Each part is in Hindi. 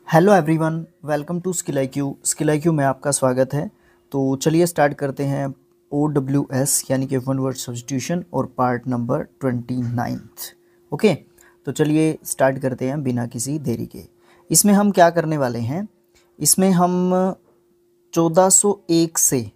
Hello everyone, welcome to skill I Q में आपका स्वागत है। तो चलिए स्टार्ट करते हैं OWS यानी कि वन वर्ड सब्स्टिट्यूशन और पार्ट नंबर 29। ओके, तो चलिए स्टार्ट करते हैं बिना किसी देरी के। इसमें हम क्या करने वाले हैं, इसमें हम 1401 से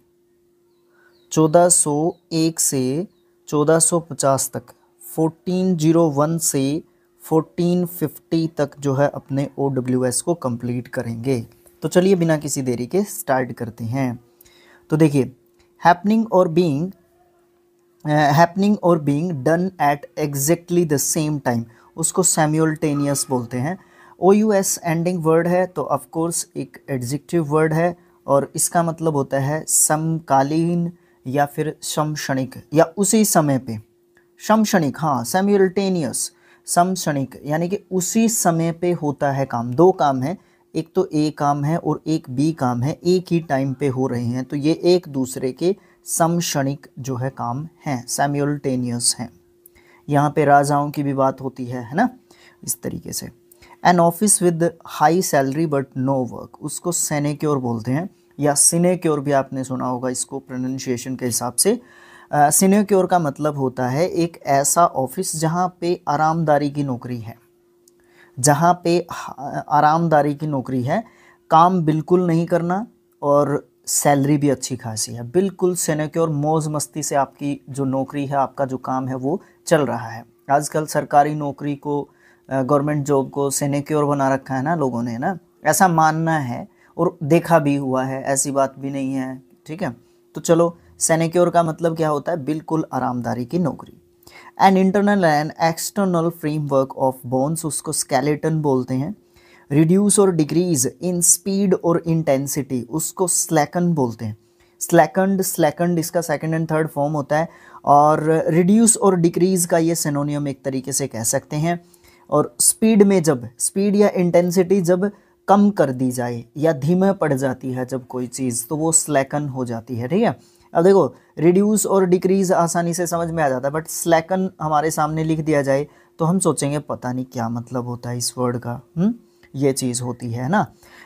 1450 तक 1401 से 1450 तक जो है अपने OWS को कंप्लीट करेंगे। तो चलिए बिना किसी देरी के स्टार्ट करते हैं। तो देखिए, हैपनिंग और being done at exactly the same time, उसको साइमल्टेनियस बोलते हैं। OUS एंडिंग वर्ड है तो ऑफ कोर्स एक एडजेक्टिव वर्ड है और इसका मतलब होता है समकालीन या फिर समक्षणिक या उसी समय पे। समक्षणिक, हाँ, साइमल्टेनियस, समक्षणिक यानी कि उसी समय पे होता है काम। दो काम है, एक तो ए काम है और एक बी काम है, एक ही टाइम पे हो रहे हैं, तो ये एक दूसरे के समक्षणिक जो है काम हैं, साइमल्टेनियस हैं। यहाँ पे राजाओं की भी बात होती है ना, इस तरीके से। An office with high salary but no work, उसको सेनेक्योर बोलते हैं या सिनेक्योर भी आपने सुना होगा इसको प्रोनाउंसिएशन के हिसाब से। सिनेक्योर का मतलब होता है एक ऐसा ऑफिस जहाँ पे आरामदारी की नौकरी है, जहाँ पे आरामदारी की नौकरी है, काम बिल्कुल नहीं करना और सैलरी भी अच्छी खासी है, बिल्कुल सिनेक्योर, मौज मस्ती से आपकी जो नौकरी है, आपका जो काम है वो चल रहा है। आजकल सरकारी नौकरी को, गवर्नमेंट जॉब को सिनेक्योर बना रखा है ना लोगों ने, ना ऐसा मानना है और देखा भी हुआ है, ऐसी बात भी नहीं है, ठीक है। तो चलो, सिनेक्योर का मतलब क्या होता है, बिल्कुल आरामदारी की नौकरी। An internal and external framework of bones, उसको स्केलेटन बोलते हैं। रिड्यूस और डिक्रीज इन स्पीड और इंटेंसिटी, उसको स्लैकन बोलते हैं। स्लैकंड इसका सेकंड एंड थर्ड फॉर्म होता है और रिड्यूस और डिक्रीज का ये सिनोनियम एक तरीके से कह सकते हैं। और स्पीड में जब स्पीड या इंटेंसिटी जब कम कर दी जाए या धीमे पड़ जाती है जब कोई चीज़, तो वो स्लैकन हो जाती है, ठीक है। अब देखो, रिड्यूस और डिक्रीज आसानी से समझ में आ जाता है, बट स्लैकन हमारे सामने लिख दिया जाए तो हम सोचेंगे पता नहीं क्या मतलब होता है इस वर्ड का। ये चीज़ होती है ना।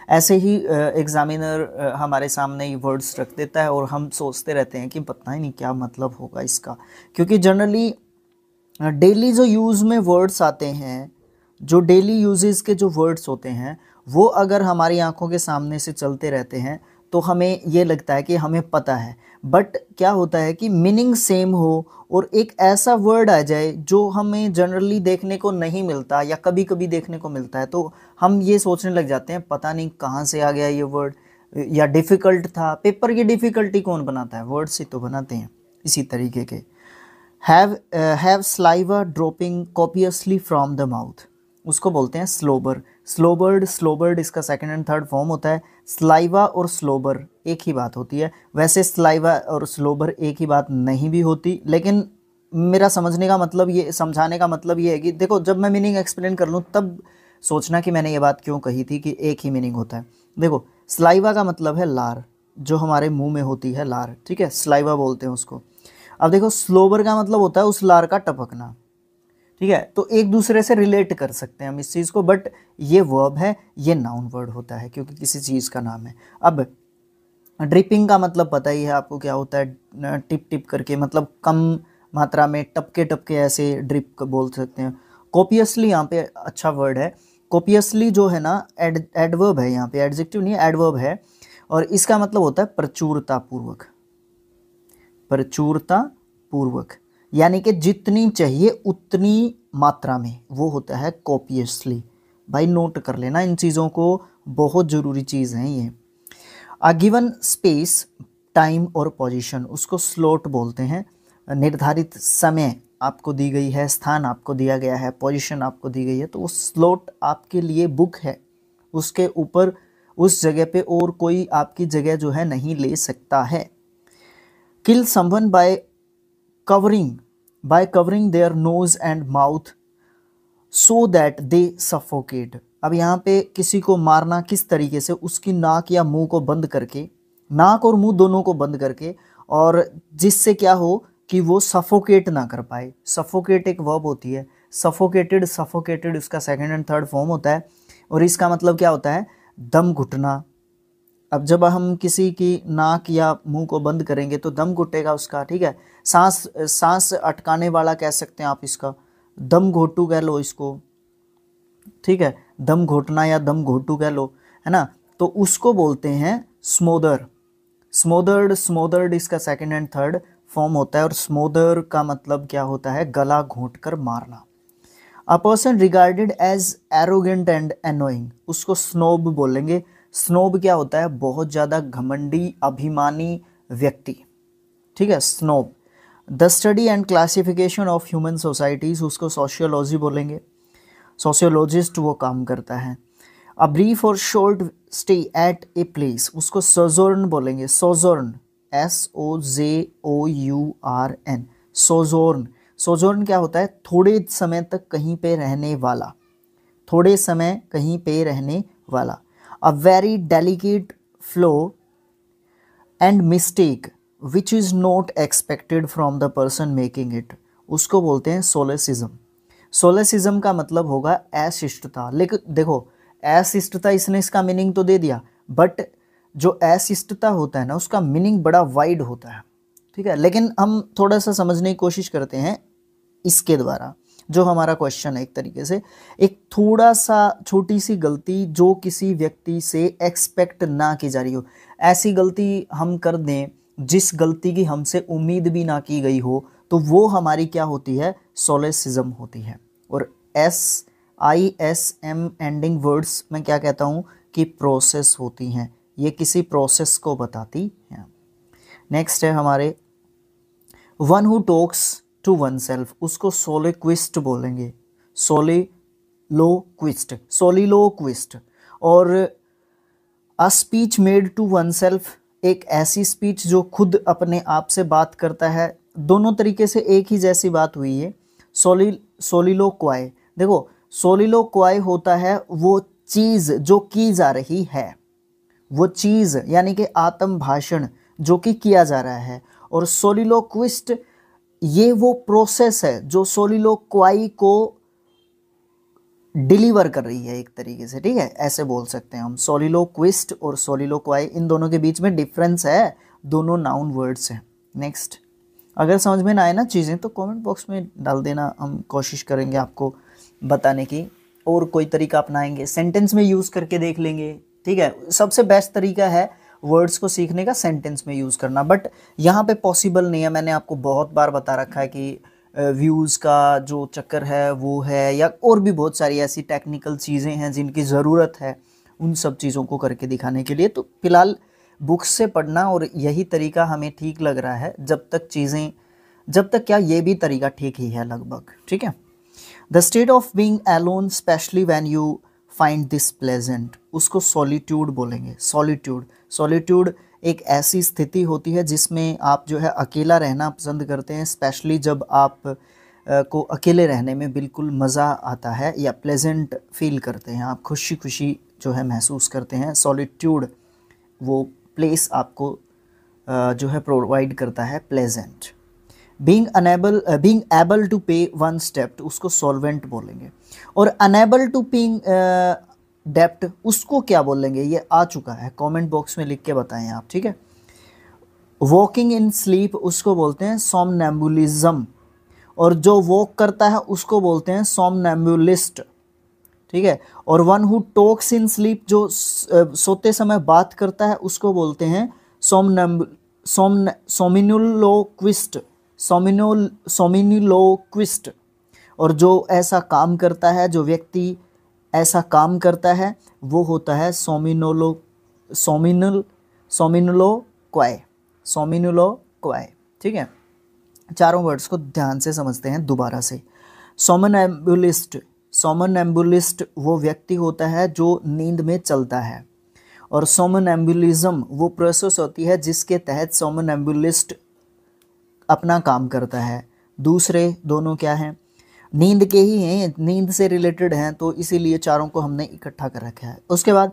ऐसे ही एग्जामिनर हमारे सामने ये वर्ड्स रख देता है और हम सोचते रहते हैं कि पता ही नहीं क्या मतलब होगा इसका, क्योंकि जनरली डेली जो यूज़ में वर्ड्स आते हैं, जो डेली यूजेस के जो वर्ड्स होते हैं, वो अगर हमारी आंखों के सामने से चलते रहते हैं तो हमें ये लगता है कि हमें पता है, बट क्या होता है कि मीनिंग सेम हो और एक ऐसा वर्ड आ जाए जो हमें जनरली देखने को नहीं मिलता या कभी कभी देखने को मिलता है, तो हम ये सोचने लग जाते हैं पता नहीं कहाँ से आ गया ये वर्ड, या डिफ़िकल्ट था। पेपर की डिफ़िकल्टी कौन बनाता है, वर्ड्स ही तो बनाते हैं। इसी तरीके के have saliva dropping copiously from the mouth, उसको बोलते हैं स्लोबर। स्लोबर्ड इसका सेकंड एंड थर्ड फॉर्म होता है। स्लाइवा और स्लोबर एक ही बात होती है। वैसे स्लाइवा और स्लोबर एक ही बात नहीं भी होती, लेकिन मेरा समझने का मतलब, ये समझाने का मतलब ये है कि देखो, जब मैं मीनिंग एक्सप्लेन कर लूँ तब सोचना कि मैंने ये बात क्यों कही थी कि एक ही मीनिंग होता है। देखो, स्लाइवा का मतलब है लार, जो हमारे मुंह में होती है लार, ठीक है, स्लाइवा बोलते हैं उसको। अब देखो, स्लोबर का मतलब होता है उस लार का टपकना, ठीक है। तो एक दूसरे से रिलेट कर सकते हैं हम इस चीज़ को, बट ये वर्ब है, ये नाउन वर्ड होता है क्योंकि किसी चीज़ का नाम है। अब ड्रिपिंग का मतलब पता ही है आपको क्या होता है, टिप टिप करके, मतलब कम मात्रा में टपके टपके ऐसे ड्रिप बोल सकते हैं। कॉपियसली यहाँ पे अच्छा वर्ड है। कॉपियसली जो है ना, एडवर्ब है, यहाँ पे एडजेक्टिव नहीं है, एडवर्ब है, और इसका मतलब होता है प्रचुरता पूर्वक। प्रचुरता पूर्वक यानी कि जितनी चाहिए उतनी मात्रा में, वो होता है कॉपियसली। भाई नोट कर लेना इन चीज़ों को, बहुत ज़रूरी चीज़ है ये। अ गिवन स्पेस, टाइम और पोजीशन, उसको स्लॉट बोलते हैं। निर्धारित समय आपको दी गई है, स्थान आपको दिया गया है, पोजीशन आपको दी गई है, तो वो स्लॉट आपके लिए बुक है, उसके ऊपर उस जगह पे और कोई आपकी जगह जो है नहीं ले सकता है। Kill someone by covering their nose and mouth so that they suffocate। अब यहाँ पे किसी को मारना किस तरीके से, उसकी नाक या मुंह को बंद करके, नाक और मुंह दोनों को बंद करके, और जिससे क्या हो कि वो सफोकेट ना कर पाए। सफोकेट एक वर्ब होती है, सफोकेटेड उसका सेकंड एंड थर्ड फॉर्म होता है, और इसका मतलब क्या होता है, दम घुटना, अब जब हम किसी की नाक या मुंह को बंद करेंगे तो दम घुटेगा उसका, ठीक है। सांस अटकाने वाला कह सकते हैं आप इसका, दम घोटू कह लो इसको, ठीक है, दम घोटना या दम घोटू कह लो, है ना। तो उसको बोलते हैं स्मोदर। स्मोदर्ड इसका सेकंड एंड थर्ड फॉर्म होता है, और स्मोदर का मतलब क्या होता है, गला घोंट कर मारना। A person regarded as arrogant and annoying, उसको स्नोब बोलेंगे। स्नोब क्या होता है, बहुत ज़्यादा घमंडी अभिमानी व्यक्ति, ठीक है, snob. The study and classification of human societies, उसको सोशियोलॉजी बोलेंगे, सोशियोलॉजिस्ट वो काम करता है। अ ब्रीफ और short stay at a place, उसको सोजोर्न बोलेंगे, सोजोर्न, SOJOURN, सोजोर्न। सोजोर्न क्या होता है, थोड़े समय तक कहीं पे रहने वाला, थोड़े समय कहीं पे रहने वाला। A very delicate flow and mistake which is not expected from the person making it, उसको बोलते हैं सोलेसिज्म। सोलेसिज्म का मतलब होगा अशिष्टता। लेकिन देखो, अशिष्टता इसने इसका मीनिंग तो दे दिया, बट जो अशिष्टता होता है ना उसका मीनिंग बड़ा वाइड होता है, ठीक है। लेकिन हम थोड़ा सा समझने की कोशिश करते हैं इसके द्वारा, जो हमारा क्वेश्चन है एक तरीके से, एक थोड़ा सा छोटी सी गलती जो किसी व्यक्ति से एक्सपेक्ट ना की जा रही हो, ऐसी गलती हम कर दें जिस गलती की हमसे उम्मीद भी ना की गई हो, तो वो हमारी क्या होती है, सोलेसिज्म होती है। और SISM एंडिंग वर्ड्स में क्या कहता हूँ कि प्रोसेस होती हैं, ये किसी प्रोसेस को बताती हैं। नेक्स्ट है हमारे one who talks to oneself, उसको सोलिक्विस्ट बोलेंगे, सोलिलोक्विस्ट। और a speech made to oneself, एक ऐसी स्पीच जो खुद अपने आप से बात करता है। दोनों तरीके से एक ही जैसी बात हुई है। सोलिलोक्वाई, देखो सोलिलोक्वाई होता है वो चीज़ जो की जा रही है, वो चीज़ यानी कि आत्म भाषण जो कि किया जा रहा है। और सोलिलोक्विस्ट ये वो प्रोसेस है जो सोलिलोक्वाई को डिलीवर कर रही है एक तरीके से, ठीक है, ऐसे बोल सकते हैं हम। सोलिलोक्विस्ट और सोलिलोक्वाई, इन दोनों के बीच में डिफरेंस है, दोनों नाउन वर्ड्स हैं। नेक्स्ट, अगर समझ में ना आए ना चीज़ें तो कमेंट बॉक्स में डाल देना, हम कोशिश करेंगे आपको बताने की, और कोई तरीका अपनाएंगे, सेंटेंस में यूज़ करके देख लेंगे, ठीक है। सबसे बेस्ट तरीका है वर्ड्स को सीखने का सेंटेंस में यूज़ करना, बट यहाँ पे पॉसिबल नहीं है। मैंने आपको बहुत बार बता रखा है कि व्यूज़ का जो चक्कर है वो है, या और भी बहुत सारी ऐसी टेक्निकल चीज़ें हैं जिनकी ज़रूरत है उन सब चीज़ों को करके दिखाने के लिए। तो फिलहाल बुक्स से पढ़ना और यही तरीका हमें ठीक लग रहा है, जब तक क्या ये भी तरीका ठीक ही है लगभग, ठीक है। The state of being alone specially when you find this pleasant, उसको सॉलिट्यूड बोलेंगे। सॉलिट्यूड एक ऐसी स्थिति होती है जिसमें आप जो है अकेला रहना पसंद करते हैं, स्पेशली जब आप को अकेले रहने में बिल्कुल मज़ा आता है या प्लेजेंट फील करते हैं, आप खुशी खुशी जो है महसूस करते हैं। सॉलिट्यूड वो प्लेस आपको जो है प्रोवाइड करता है प्लेजेंट। बीइंग एबल टू पे वन स्टेप, उसको सॉल्वेंट बोलेंगे। और अनेबल टू पेइंग डेप्ट, उसको क्या बोलेंगे, ये आ चुका है, कमेंट बॉक्स में लिख के बताएं आप, ठीक है। वॉकिंग इन स्लीप, उसको बोलते हैं सोमनैम्बुलिज्म, और जो वॉक करता है उसको बोलते हैं सोमनैम्बुलिस्ट, ठीक है। और one who talks in sleep, जो सोते समय बात करता है उसको बोलते हैं सोमिनिलोक्विस्ट। और जो ऐसा काम करता है, जो व्यक्ति ऐसा काम करता है वो होता है सोमिनिलोक्वाई, ठीक है। चारों वर्ड्स को ध्यान से समझते हैं दोबारा से। सोमनैम्बुलिस्ट वो व्यक्ति होता है जो नींद में चलता है, और सोमनैम्बुलिज्म वो प्रोसेस होती है जिसके तहत सोमनैम्बुलिस्ट अपना काम करता है। दूसरे दोनों क्या हैं, नींद के ही हैं, नींद से रिलेटेड हैं, तो इसीलिए चारों को हमने इकट्ठा कर रखा है। उसके बाद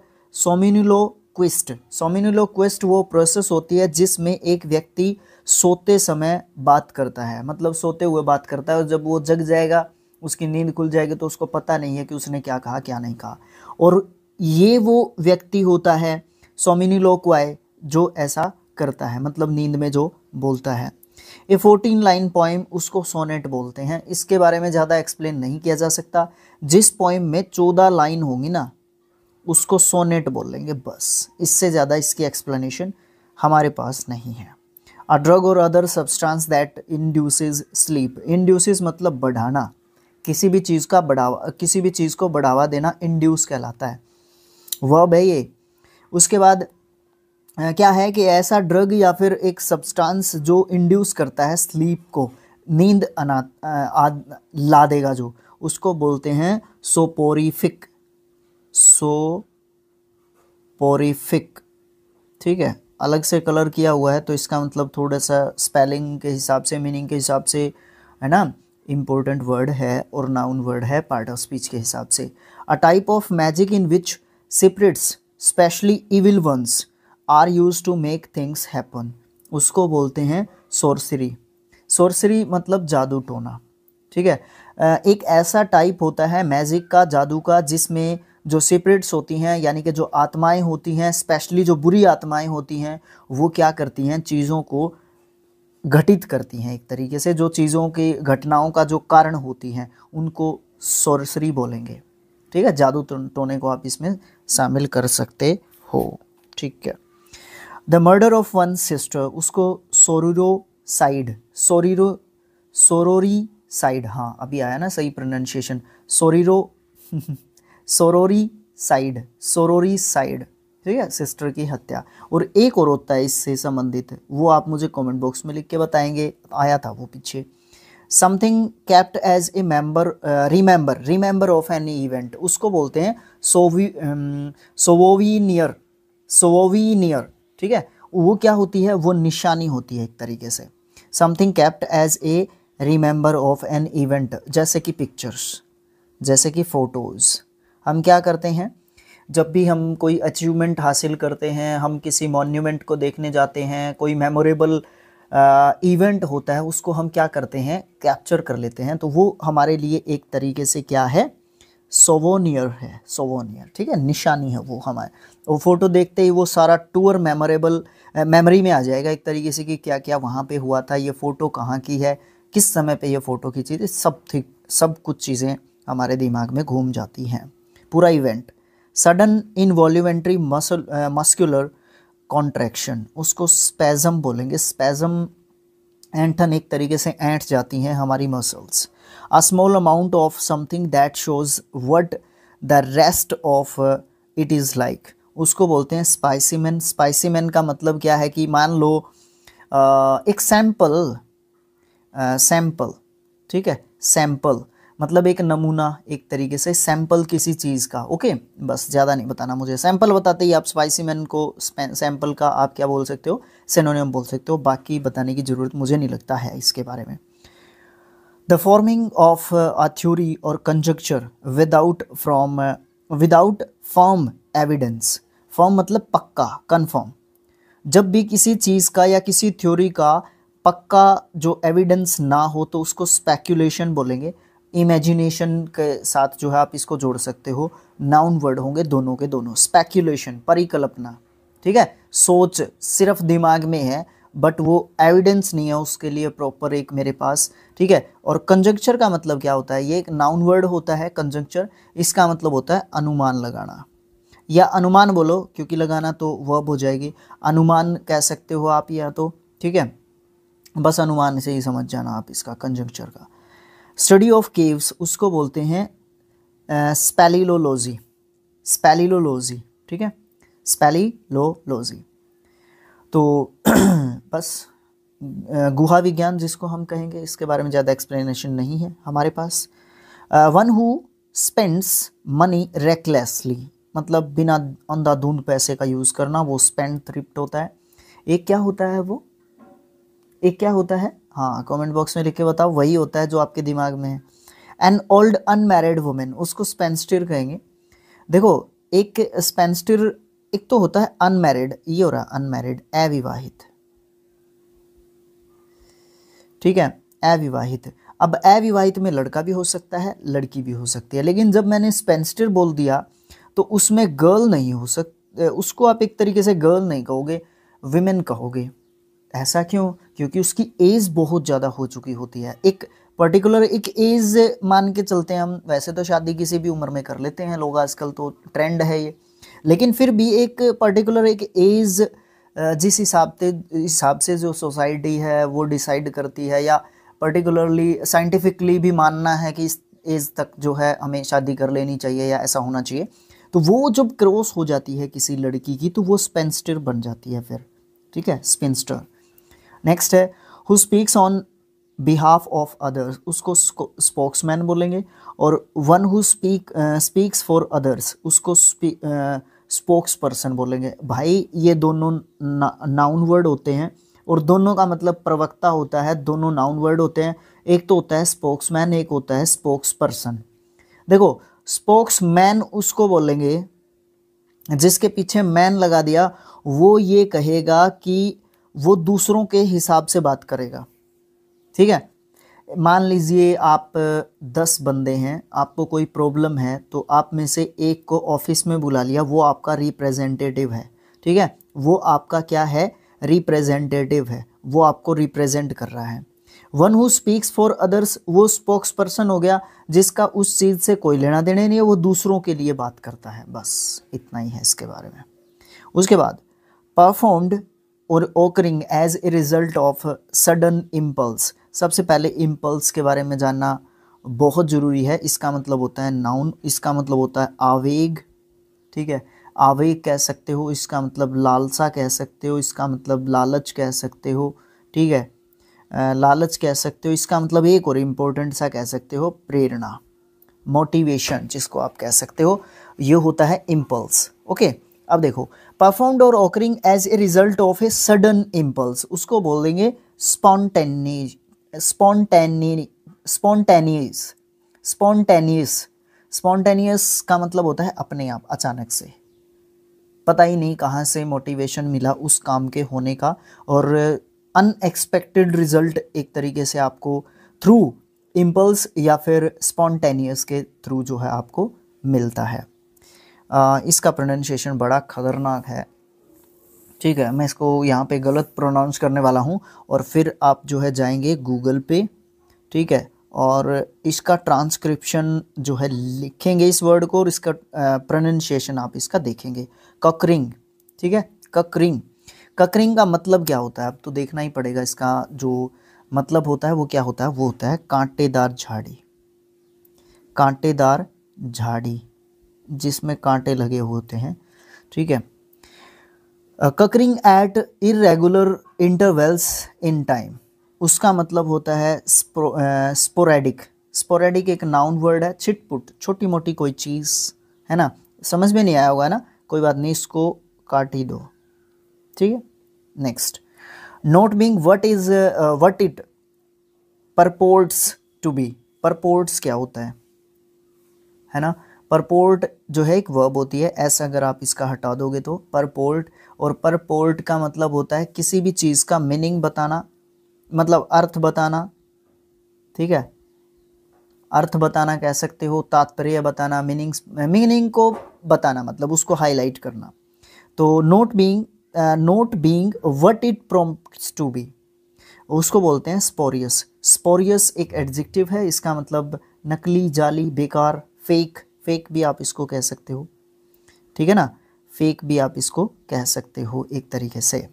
सोमिनिलोक्विस्ट वो प्रोसेस होती है जिसमें एक व्यक्ति सोते समय बात करता है, मतलब सोते हुए बात करता है, और जब वो जग जाएगा, उसकी नींद खुल जाएगी तो उसको पता नहीं है कि उसने क्या कहा क्या नहीं कहा। और ये वो व्यक्ति होता है सोमिनिलोक्वाई जो ऐसा करता है, मतलब नींद में जो बोलता है। ए 14 लाइन पोइम उसको सोनेट बोलते हैं। इसके बारे में ज़्यादा एक्सप्लेन नहीं किया जा सकता। जिस पोइम में 14 लाइन होंगी ना उसको सोनेट बोलेंगे बस, इससे ज़्यादा इसकी एक्सप्लेनेशन हमारे पास नहीं है। अ ड्रग और other substance that induces sleep. Induces मतलब बढ़ाना, किसी भी चीज़ का बढ़ावा, किसी भी चीज़ को बढ़ावा देना इंड्यूस कहलाता है, वर्ब है ये। उसके बाद क्या है कि ऐसा ड्रग या फिर एक सब्सटेंस जो इंड्यूस करता है स्लीप को, नींद ला देगा जो, उसको बोलते हैं सोपोरिफिक। सोपोरिफिक, ठीक है। अलग से कलर किया हुआ है तो इसका मतलब थोड़ा सा स्पेलिंग के हिसाब से, मीनिंग के हिसाब से, है ना, इम्पोर्टेंट वर्ड है और नाउन वर्ड है पार्ट ऑफ स्पीच के हिसाब से। A type of magic in which spirits specially evil ones are use to make things happen, उसको बोलते हैं सोर्सरी। सोर्सरी मतलब जादू टोना, ठीक है। एक ऐसा टाइप होता है मैजिक का, जादू का, जिसमें जो स्पिरिट्स होती हैं यानी कि जो आत्माएं होती हैं, स्पेशली जो बुरी आत्माएं होती हैं, वो क्या करती हैं, चीज़ों को घटित करती हैं। एक तरीके से जो चीज़ों की घटनाओं का जो कारण होती हैं उनको सोर्सरी बोलेंगे, ठीक है। जादू टोने को आप इसमें शामिल कर सकते हो, ठीक है। The murder of one sister उसको सोरिरोसाइड, सोरोरीसाइड, हाँ अभी आया ना सही प्रोनाउंसिएशन, सोरोरीसाइड, ठीक है, सिस्टर की हत्या। और एक और होता है इससे संबंधित, वो आप मुझे कमेंट बॉक्स में लिख के बताएंगे, आया था वो पीछे। Something kept as a remember of any event, उसको बोलते हैं सोवोविनियर, ठीक है। वो क्या होती है, वो निशानी होती है एक तरीके से। Something kept as a remember of an event, जैसे कि पिक्चर्स, जैसे कि फ़ोटोज़। हम क्या करते हैं, जब भी हम कोई अचीवमेंट हासिल करते हैं, हम किसी मॉन्यूमेंट को देखने जाते हैं, कोई मेमोरेबल इवेंट होता है, उसको हम क्या करते हैं, कैप्चर कर लेते हैं। तो वो हमारे लिए एक तरीके से क्या है, सोवोनियर है, सोवोनियर, ठीक है, निशानी है वो हमारे। वो फ़ोटो देखते ही वो सारा टूर मेमोरी में आ जाएगा एक तरीके से कि क्या क्या वहाँ पे हुआ था, ये फ़ोटो कहाँ की है, किस समय पे ये फ़ोटो खींची थी, सब कुछ चीज़ें हमारे दिमाग में घूम जाती हैं, पूरा इवेंट। सडन इनवॉल्यूमेंट्री मस्कुलर कॉन्ट्रैक्शन, उसको स्पैज़म बोलेंगे। स्पैज़म ऐंठन, एक तरीके से ऐंठ जाती हैं हमारी muscles. A small amount of something that shows what the rest of it is like, उसको बोलते हैं स्पाइसीमेन। स्पाइसीमेन का मतलब क्या है कि मान लो एक सैंपल, ठीक है, सैंपल मतलब एक नमूना, एक तरीके से सैंपल किसी चीज़ का, ओके। बस ज़्यादा नहीं बताना मुझे, सैंपल बताते ही आप स्पाइसीमैन को सैंपल का आप क्या बोल सकते हो, सिनोनिम बोल सकते हो। बाकी बताने की ज़रूरत मुझे नहीं लगता है इसके बारे में। The forming of a theory और conjecture without firm evidence. Firm मतलब पक्का, कन्फर्म। जब भी किसी चीज़ का या किसी थ्योरी का पक्का जो एविडेंस ना हो तो उसको स्पेक्यूलेशन बोलेंगे। इमेजिनेशन के साथ जो है आप इसको जोड़ सकते हो, नाउन वर्ड होंगे दोनों के दोनों। स्पेक्यूलेशन परिकल्पना, ठीक है, सोच सिर्फ दिमाग में है बट वो एविडेंस नहीं है उसके लिए प्रॉपर एक मेरे पास, ठीक है। और कंजक्चर का मतलब क्या होता है, ये एक नाउन वर्ड होता है कंजक्चर, इसका मतलब होता है अनुमान लगाना, या अनुमान बोलो क्योंकि लगाना तो वर्ब हो जाएगी, अनुमान कह सकते हो आप, या तो, ठीक है, बस अनुमान से ही समझ जाना आप इसका कंजंक्चर का। स्टडी ऑफ केव्स उसको बोलते हैं स्पेलियोलॉजी, स्पेलियोलॉजी, ठीक है, स्पेलियोलॉजी। तो बस गुहा विज्ञान जिसको हम कहेंगे, इसके बारे में ज़्यादा एक्सप्लेनेशन नहीं है हमारे पास। One who spends money recklessly मतलब बिना अंधाधुंध पैसे का यूज़ करना, वो स्पेंड थ्रिफ्ट होता है। एक क्या होता है वो, एक क्या होता है, हाँ कमेंट बॉक्स में लिख के बताओ, वही होता है जो आपके दिमाग में है। एन ओल्ड अनमैरिड वुमेन उसको स्पेंस्टर कहेंगे। देखो एक स्पेंस्टर, एक तो होता है अनमैरिड, ये हो रहा अनमैरिड, अविवाहित, ठीक है, अविवाहित। अब अविवाहित में लड़का भी हो सकता है, लड़की भी हो सकती है, लेकिन जब मैंने स्पेंस्टर बोल दिया तो उसमें गर्ल नहीं हो उसको आप एक तरीके से गर्ल नहीं कहोगे, विमेन कहोगे। ऐसा क्यों? क्योंकि उसकी एज बहुत ज़्यादा हो चुकी होती है। एक पर्टिकुलर एक एज मान के चलते हैं हम, वैसे तो शादी किसी भी उम्र में कर लेते हैं लोग आजकल, तो ट्रेंड है ये, लेकिन फिर भी एक पर्टिकुलर एक एज जिस हिसाब से जो सोसाइटी है वो डिसाइड करती है, या पर्टिकुलरली साइंटिफिकली भी मानना है कि इस एज तक जो है हमें शादी कर लेनी चाहिए या ऐसा होना चाहिए, तो वो जब क्रॉस हो जाती है किसी लड़की की तो वो स्पेंस्टर बन जाती है फिर, ठीक है, स्पिंस्टर। नेक्स्ट है who speaks on behalf of others, उसको स्पोक्समैन बोलेंगे। और one who speaks for others, उसको स्पोक्स पर्सन बोलेंगे। भाई ये दोनों नाउन वर्ड होते हैं और दोनों का मतलब प्रवक्ता होता है, दोनों नाउन वर्ड होते हैं। एक तो होता है स्पोक्समैन, एक होता है स्पोक्स पर्सन। देखो स्पोक्समैन उसको बोलेंगे जिसके पीछे मैन लगा दिया, वो ये कहेगा कि वो दूसरों के हिसाब से बात करेगा, ठीक है। मान लीजिए आप 10 बंदे हैं, आपको कोई प्रॉब्लम है तो आप में से एक को ऑफिस में बुला लिया, वो आपका रिप्रेजेंटेटिव है, ठीक है, वो आपका क्या है, रिप्रेजेंटेटिव है, वो आपको रिप्रेजेंट कर रहा है। One who speaks for others, वो स्पोक्स पर्सन हो गया जिसका उस चीज़ से कोई लेना देना नहीं है, वो दूसरों के लिए बात करता है। बस इतना ही है इसके बारे में। उसके बाद परफॉर्म्ड और occurring as a result of sudden impulse. सबसे पहले इम्पल्स के बारे में जानना बहुत ज़रूरी है। इसका मतलब होता है नाउन, इसका मतलब होता है आवेग, ठीक है, आवेग कह सकते हो, इसका मतलब लालसा कह सकते हो, इसका मतलब लालच कह सकते हो, ठीक है, लालच कह सकते हो, इसका मतलब एक और इम्पोर्टेंट सा कह सकते हो प्रेरणा, मोटिवेशन जिसको आप कह सकते हो, ये होता है इम्पल्स। ओके, अब देखो परफॉर्म्ड और occurring as a result of a sudden impulse, उसको बोल देंगे स्पॉन्टेनियस। स्पॉन्टेनियस स्पॉन्टेनियस का मतलब होता है अपने आप, अचानक से, पता ही नहीं कहाँ से मोटिवेशन मिला उस काम के होने का, और अनएक्सपेक्टेड रिजल्ट एक तरीके से आपको थ्रू इम्पल्स या फिर स्पॉन्टेनियस के थ्रू जो है आपको मिलता है। इसका प्रोनाउंसिएशन बड़ा खतरनाक है, ठीक है, मैं इसको यहाँ पे गलत प्रोनाउंस करने वाला हूँ और फिर आप जो है जाएंगे गूगल पे, ठीक है, और इसका ट्रांसक्रिप्शन जो है लिखेंगे इस वर्ड को और इसका प्रोनाउंसिएशन आप इसका देखेंगे, ककरिंग, ठीक है, ककरिंग। ककरिंग का मतलब क्या होता है अब तो देखना ही पड़ेगा, इसका जो मतलब होता है वो क्या होता है, वो होता है कांटेदार झाड़ी, कांटेदार झाड़ी जिसमें कांटे लगे होते हैं, ठीक है। Occurring at irregular intervals in time, उसका मतलब होता है स्पोरेडिक। स्पोरेडिक एक नाउन वर्ड है, छिटपुट, छोटी मोटी कोई चीज़ है ना, समझ में नहीं आया होगा ना, कोई बात नहीं, इसको काट ही दो, ठीक है। Next, not being what it purports to be. Purports क्या होता है ना, परपोर्ट जो है एक वर्ब होती है, ऐसा अगर आप इसका हटा दोगे तो परपोर्ट, और परपोर्ट का मतलब होता है किसी भी चीज़ का मीनिंग बताना, मतलब अर्थ बताना, ठीक है, अर्थ बताना कह सकते हो, तात्पर्य बताना, मीनिंग को बताना, मतलब उसको हाईलाइट करना। तो not being what it prompts to be, उसको बोलते हैं स्पोरियस। स्पोरियस एक एडजेक्टिव है, इसका मतलब नकली, जाली, बेकार, फेक, फेक भी आप इसको कह सकते हो, ठीक है ना, फेक भी आप इसको कह सकते हो एक तरीके से।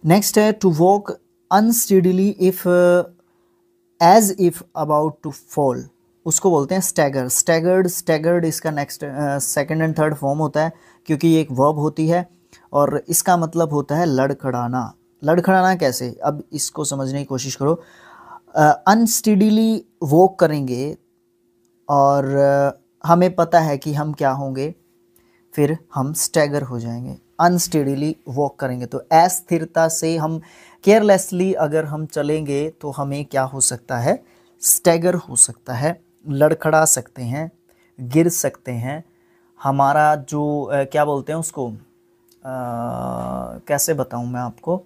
नेक्स्ट है to walk unsteadily if as if about to fall, उसको बोलते हैं स्टैगर। स्टैगर्ड इसका next second and third form होता है, क्योंकि ये एक वर्ब होती है और इसका मतलब होता है लड़खड़ाना। लड़खड़ाना कैसे, अब इसको समझने की कोशिश करो। अनस्टेडीली वॉक करेंगे और हमें पता है कि हम क्या होंगे, फिर हम स्टैगर हो जाएंगे। अनस्टेडीली वॉक करेंगे तो अस्थिरता से, हम केयरलेसली अगर हम चलेंगे तो हमें क्या हो सकता है, स्टैगर हो सकता है, लड़खड़ा सकते हैं, गिर सकते हैं। हमारा जो क्या बोलते हैं उसको, कैसे बताऊं मैं आपको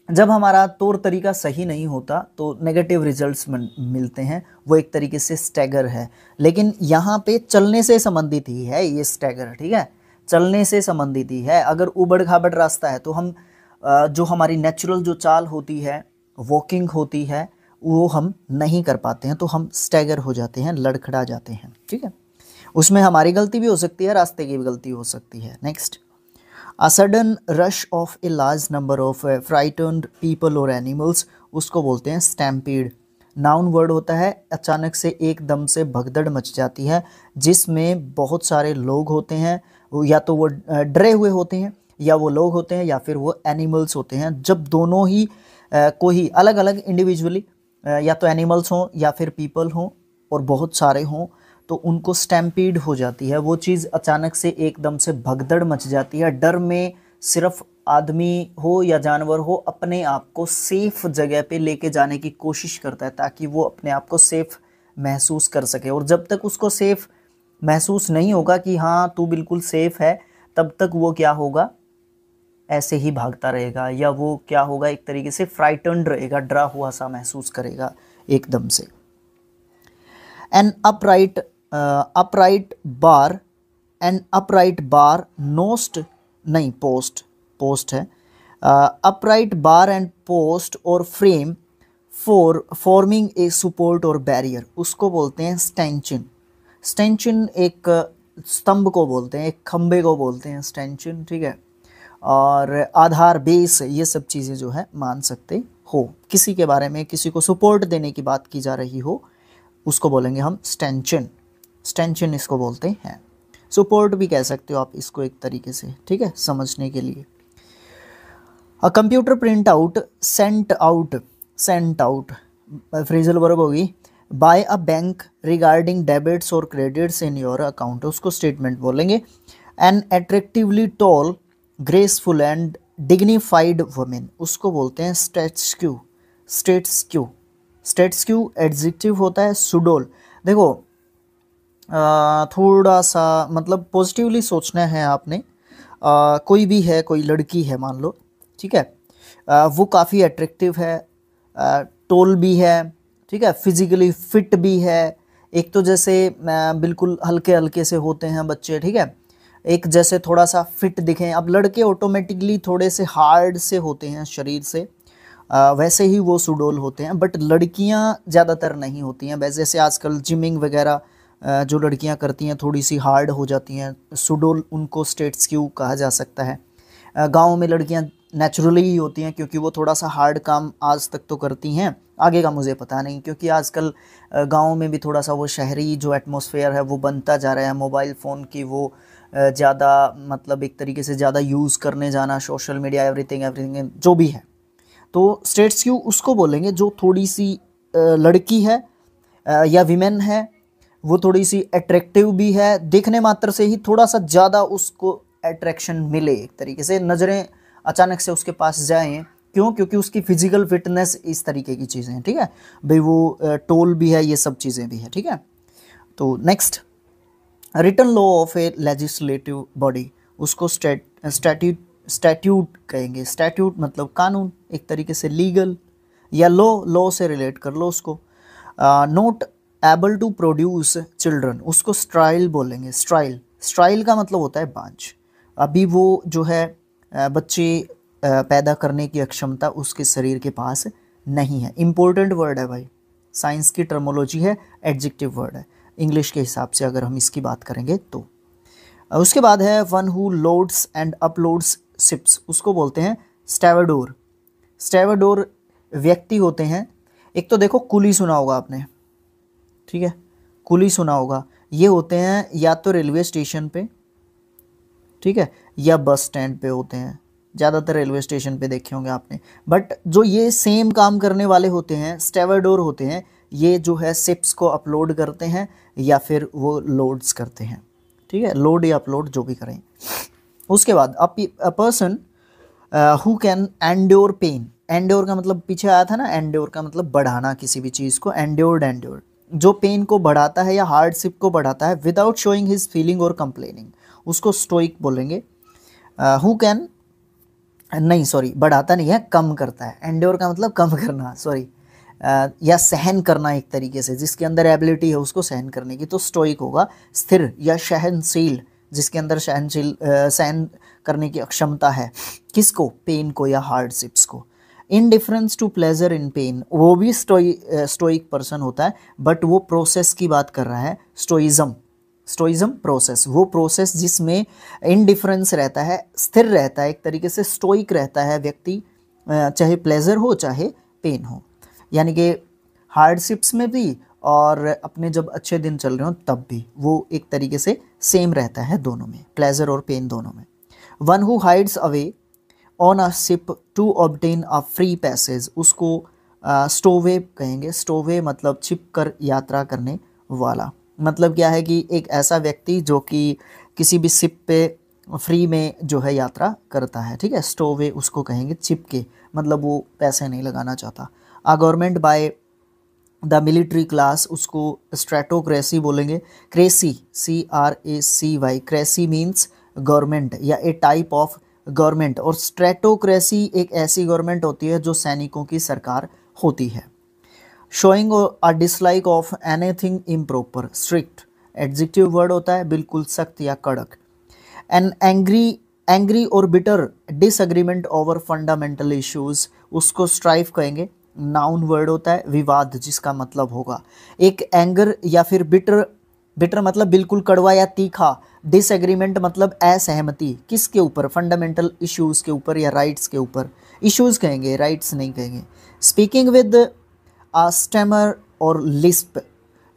जब हमारा तौर तरीका सही नहीं होता तो नेगेटिव रिजल्ट्स मिलते हैं, वो एक तरीके से स्टैगर है। लेकिन यहाँ पे चलने से संबंधित ही है ये स्टैगर, ठीक है, चलने से संबंधित ही है। अगर उबड़ खाबड़ रास्ता है तो हम जो हमारी नेचुरल जो चाल होती है, वॉकिंग होती है, वो हम नहीं कर पाते हैं, तो हम स्टैगर हो जाते हैं, लड़खड़ा जाते हैं, ठीक है। उसमें हमारी गलती भी हो सकती है, रास्ते की भी गलती हो सकती है। Next, a sudden rush of a large number of frightened people और एनिमल्स, उसको बोलते हैं स्टैम्पीड। नाउन वर्ड होता है अचानक से एकदम से भगदड़ मच जाती है, जिसमें बहुत सारे लोग होते हैं, या तो वो डरे हुए होते हैं, या वो लोग होते हैं, या फिर वो एनिमल्स होते हैं। जब दोनों ही कोई अलग अलग इंडिविजुअली या तो एनिमल्स हों या फिर पीपल हों और बहुत सारे हों, तो उनको स्टैम्पीड हो जाती है। वो चीज़ अचानक से एकदम से भगदड़ मच जाती है। डर में सिर्फ आदमी हो या जानवर हो अपने आप को सेफ जगह पे लेके जाने की कोशिश करता है, ताकि वो अपने आप को सेफ महसूस कर सके। और जब तक उसको सेफ महसूस नहीं होगा कि हाँ तू बिल्कुल सेफ है, तब तक वो क्या होगा, ऐसे ही भागता रहेगा, या वो क्या होगा, एक तरीके से फ्राइटन्ड रहेगा, डरा हुआ सा महसूस करेगा एकदम से। एन अपराइट बार, एन अपराइट बार नोस्ट, नहीं पोस्ट, पोस्ट है। अपराइट बार एंड पोस्ट और frame for forming a support और बैरियर, उसको बोलते हैं स्टैंचिन। स्टैंचिन एक स्तंभ को बोलते हैं, एक खंबे को बोलते हैं स्टैंचिन, ठीक है। और आधार, बेस, ये सब चीज़ें जो है मान सकते हो। किसी के बारे में, किसी को सपोर्ट देने की बात की जा रही हो, उसको बोलेंगे हम स्टैंचिन। स्टैंचिन इसको बोलते हैं। सपोर्ट भी कह सकते हो आप इसको एक तरीके से, ठीक है, समझने के लिए। A computer print out, sent out, sent out phrasal verb होगी, by a bank regarding debits और क्रेडिट्स इन योर अकाउंट, उसको स्टेटमेंट बोलेंगे। An attractively tall, graceful and dignified women, उसको बोलते हैं स्टैट्स्क्यू। स्टेट्सक्यू, स्टेट्सक्यू एडजेक्टिव होता है। सुडोल, देखो थोड़ा सा मतलब पॉजिटिवली सोचना है आपने। कोई भी है, कोई लड़की है मान लो, ठीक है, वो काफ़ी अट्रैक्टिव है, टोल भी है, ठीक है, फिजिकली फिट भी है। एक तो जैसे बिल्कुल हल्के हल्के से होते हैं बच्चे, ठीक है, एक जैसे थोड़ा सा फिट दिखें। अब लड़के ऑटोमेटिकली थोड़े से हार्ड से होते हैं शरीर से, वैसे ही वो सुडोल होते हैं, बट लड़कियां ज़्यादातर नहीं होती हैं। वैसे जैसे आजकल जिमिंग वगैरह जो लड़कियां करती हैं थोड़ी सी हार्ड हो जाती हैं, सुडोल उनको स्टेट्स्क्यू कहा जा सकता है। गाँव में लड़कियां नेचुरली ही होती हैं, क्योंकि वो थोड़ा सा हार्ड काम आज तक तो करती हैं, आगे का मुझे पता नहीं, क्योंकि आजकल गाँव में भी थोड़ा सा वो शहरी जो एटमॉस्फेयर है वो बनता जा रहा है। मोबाइल फ़ोन की वो ज़्यादा मतलब एक तरीके से ज़्यादा यूज़ करने जाना, सोशल मीडिया, एवरीथिंग एवरीथिंग जो भी है। तो स्टेट्सक्यू उसको बोलेंगे जो थोड़ी सी लड़की है या विमेन है, वो थोड़ी सी अट्रैक्टिव भी है, देखने मात्र से ही थोड़ा सा ज़्यादा उसको अट्रैक्शन मिले, एक तरीके से नज़रें अचानक से उसके पास जाएं। क्यों? क्योंकि उसकी फिजिकल फिटनेस इस तरीके की चीज़ें हैं, ठीक है भाई, वो टोल भी है, ये सब चीज़ें भी है, ठीक है। तो next, written law of a legislative body, उसको स्टैट्यूट, स्टैट्यूट कहेंगे। स्टैट्यूट मतलब कानून, एक तरीके से लीगल या लॉ, लॉ से रिलेट कर लो उसको। Not able to produce children, उसको स्ट्राइल बोलेंगे। स्ट्राइल, स्ट्राइल का मतलब होता है बांझ। अभी वो जो है बच्चे पैदा करने की अक्षमता उसके शरीर के पास नहीं है। इम्पोर्टेंट वर्ड है भाई, साइंस की टर्मोलॉजी है, एडजेक्टिव वर्ड है इंग्लिश के हिसाब से अगर हम इसकी बात करेंगे तो। उसके बाद है one who loads and uploads ships, उसको बोलते हैं स्टेवडोर। स्टेवडोर व्यक्ति होते हैं, एक तो देखो कुली सुना होगा आपने, ठीक है, कुली सुना होगा। ये होते हैं या तो रेलवे स्टेशन पे, ठीक है, या बस स्टैंड पे होते हैं, ज़्यादातर रेलवे स्टेशन पे देखे होंगे आपने। बट जो ये सेम काम करने वाले होते हैं स्टेवडोर होते हैं, ये जो है शिप्स को अपलोड करते हैं या फिर वो लोड्स करते हैं, ठीक है, लोड या अपलोड जो भी करें। उसके बाद a person who can endure pain, endure का मतलब पीछे आया था ना, एंड्योर का मतलब बढ़ाना किसी भी चीज़ को, एंड्योर्ड, एंड्योर जो पेन को बढ़ाता है या हार्डशिप को बढ़ाता है विदाउट शोइंग हिज फीलिंग और कंप्लेनिंग, उसको स्टोइक बोलेंगे। हु कैन नहीं सॉरी, बढ़ाता नहीं है, कम करता है। एंड्योर का मतलब कम करना, सॉरी, या सहन करना एक तरीके से, जिसके अंदर एबिलिटी है उसको सहन करने की, तो स्टोइक होगा। स्थिर या सहनशील, जिसके अंदर सहन करने की अक्षमता है। किसको? पेन को या हार्डशिप्स को। Indifference to pleasure in pain, वो भी स्टोइक पर्सन होता है, बट वो प्रोसेस की बात कर रहा है। स्टोइज्म प्रोसेस, वो प्रोसेस जिसमें इनडिफरेंस रहता है, स्थिर रहता है, एक तरीके से स्टोइक रहता है व्यक्ति, चाहे प्लेजर हो चाहे पेन हो। यानी कि हार्डशिप्स में भी और अपने जब अच्छे दिन चल रहे हो तब भी वो एक तरीके से सेम रहता है दोनों में, प्लेजर और पेन दोनों में। One who hides away on a ship to obtain a free passage, उसको स्टोवे कहेंगे। स्टोवे मतलब छिप कर यात्रा करने वाला। मतलब क्या है कि एक ऐसा व्यक्ति जो कि किसी भी शिप पे फ्री में जो है यात्रा करता है, ठीक है। स्टोवे उसको कहेंगे, छिप के मतलब वो पैसे नहीं लगाना चाहता। A government by the military class, उसको स्ट्रेटोक्रेसी बोलेंगे। Cracy, CRACY, cracy means government या ए टाइप ऑफ गवर्नमेंट, और स्ट्रेटोक्रेसी एक ऐसी गवर्नमेंट होती है जो सैनिकों की सरकार होती है। Showing a dislike of anything improper, strict adjective word होता है, बिल्कुल सख्त या कड़क। एन एंग्री और bitter disagreement over fundamental issues, उसको स्ट्राइफ कहेंगे। नाउन वर्ड होता है, विवाद जिसका मतलब होगा एक एंगर या फिर बिटर। बिटर मतलब बिल्कुल कड़वा या तीखा। डिसएग्रीमेंट मतलब असहमति, किसके ऊपर? फंडामेंटल इश्यूज के ऊपर या राइट्स के ऊपर। इश्यूज कहेंगे, राइट्स नहीं कहेंगे। स्पीकिंग विद आ स्टेमर और लिस्प,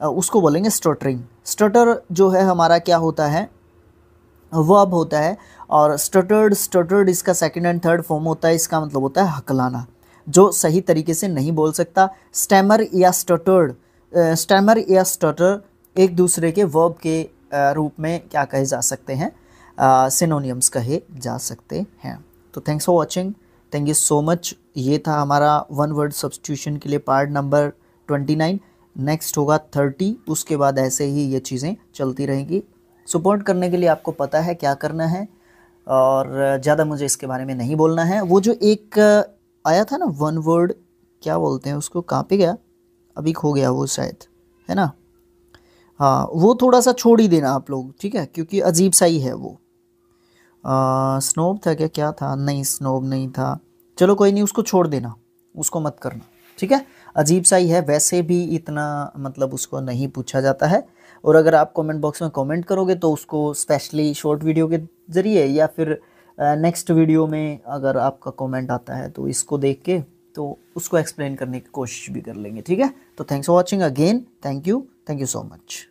उसको बोलेंगे स्टटरिंग। स्टटर जो है हमारा क्या होता है? वर्ब होता है। और स्टटर्ड इसका सेकंड एंड थर्ड फॉर्म होता है, इसका मतलब होता है हकलाना, जो सही तरीके से नहीं बोल सकता। स्टैमर या स्टटर एक दूसरे के वर्ब के रूप में क्या कहे जा सकते हैं? सिनोनियम्स कहे जा सकते हैं। तो thanks for watching, thank you so much. ये था हमारा वन वर्ड सब्स्टिट्यूशन के लिए पार्ट नंबर 29। नेक्स्ट होगा 30, उसके बाद ऐसे ही ये चीज़ें चलती रहेंगी। सपोर्ट करने के लिए आपको पता है क्या करना है, और ज़्यादा मुझे इसके बारे में नहीं बोलना है। वो जो एक आया था ना वन वर्ड, क्या बोलते हैं उसको, कहाँ पे गया? अभी खो गया वो शायद, है ना? हाँ, वो थोड़ा सा छोड़ ही देना आप लोग, ठीक है, क्योंकि अजीब सा ही है वो। स्नोब था क्या, क्या था? नहीं, स्नोब नहीं था। चलो कोई नहीं, उसको छोड़ देना, उसको मत करना, ठीक है। अजीब सा ही है, वैसे भी इतना मतलब उसको नहीं पूछा जाता है। और अगर आप कमेंट बॉक्स में कमेंट करोगे तो उसको स्पेशली शॉर्ट वीडियो के ज़रिए या फिर नेक्स्ट वीडियो में अगर आपका कमेंट आता है तो इसको देख के तो उसको एक्सप्लेन करने की कोशिश भी कर लेंगे, ठीक है। तो thanks for watching again, thank you so much.